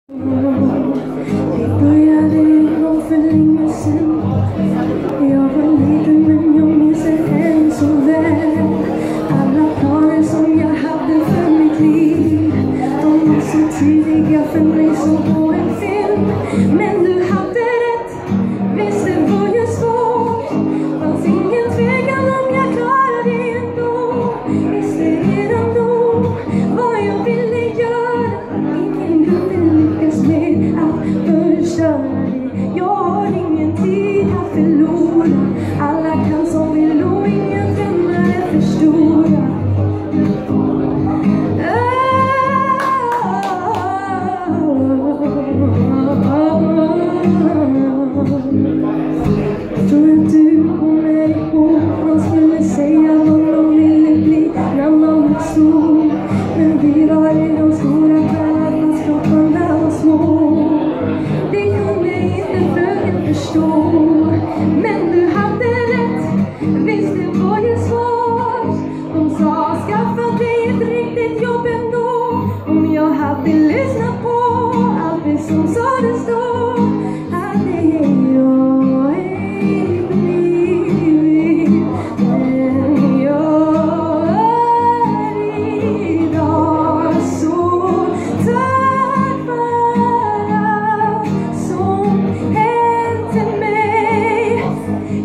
Det började en gång för länge sedan. Jag var liten men jag minns det än så väl. Alla planer som jag hade för mitt liv, de var så tydliga för mig som på en film. Men du hade rätt, visst det var ju svårt. Fanns ingen tvekan om jag klarade det ändå. Visst är det ändå vad jag ville göra. Ingen kunde lyckas med att förstöra det. Jag har ingen tid att förlora. Alla kan som vill och ingen drömmar är för stora. Tror att du kommer ihåg man skulle säga vad man ville bli när man var stor. Men vi var i de stora stjärnornas kropparna var små. Det kunde inte fröken förstå. Men du hade rätt, visst det var ju svårt. De sa skaffa dig ett riktigt jobb ändå. Om jag hade lyssnat på allt det som sades då, hade jag blivit den jag är idag. Så tack för allt som hände mig.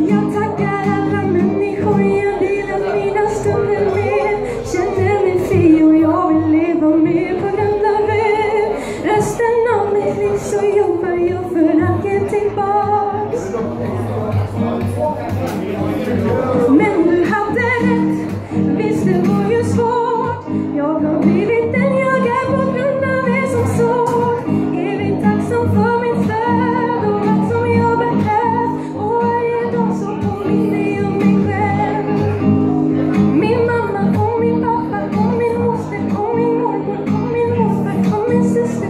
Jag tackar alla människor jag delat mina stunder med. Känner mig fri och jag vill leva med på grund av er. Resten av mitt liv så jobbar jag för att ge tillbaks. Men du hade rätt, visst det var ju svårt. Jag har blivit den jag är på grund av er som såg. Evigt tacksam för mitt stöd och allt som jag behövt. Och varje dag så påminner jag mig själv. Min mamma och min pappa och min moster och min mormor och min morfar och min syster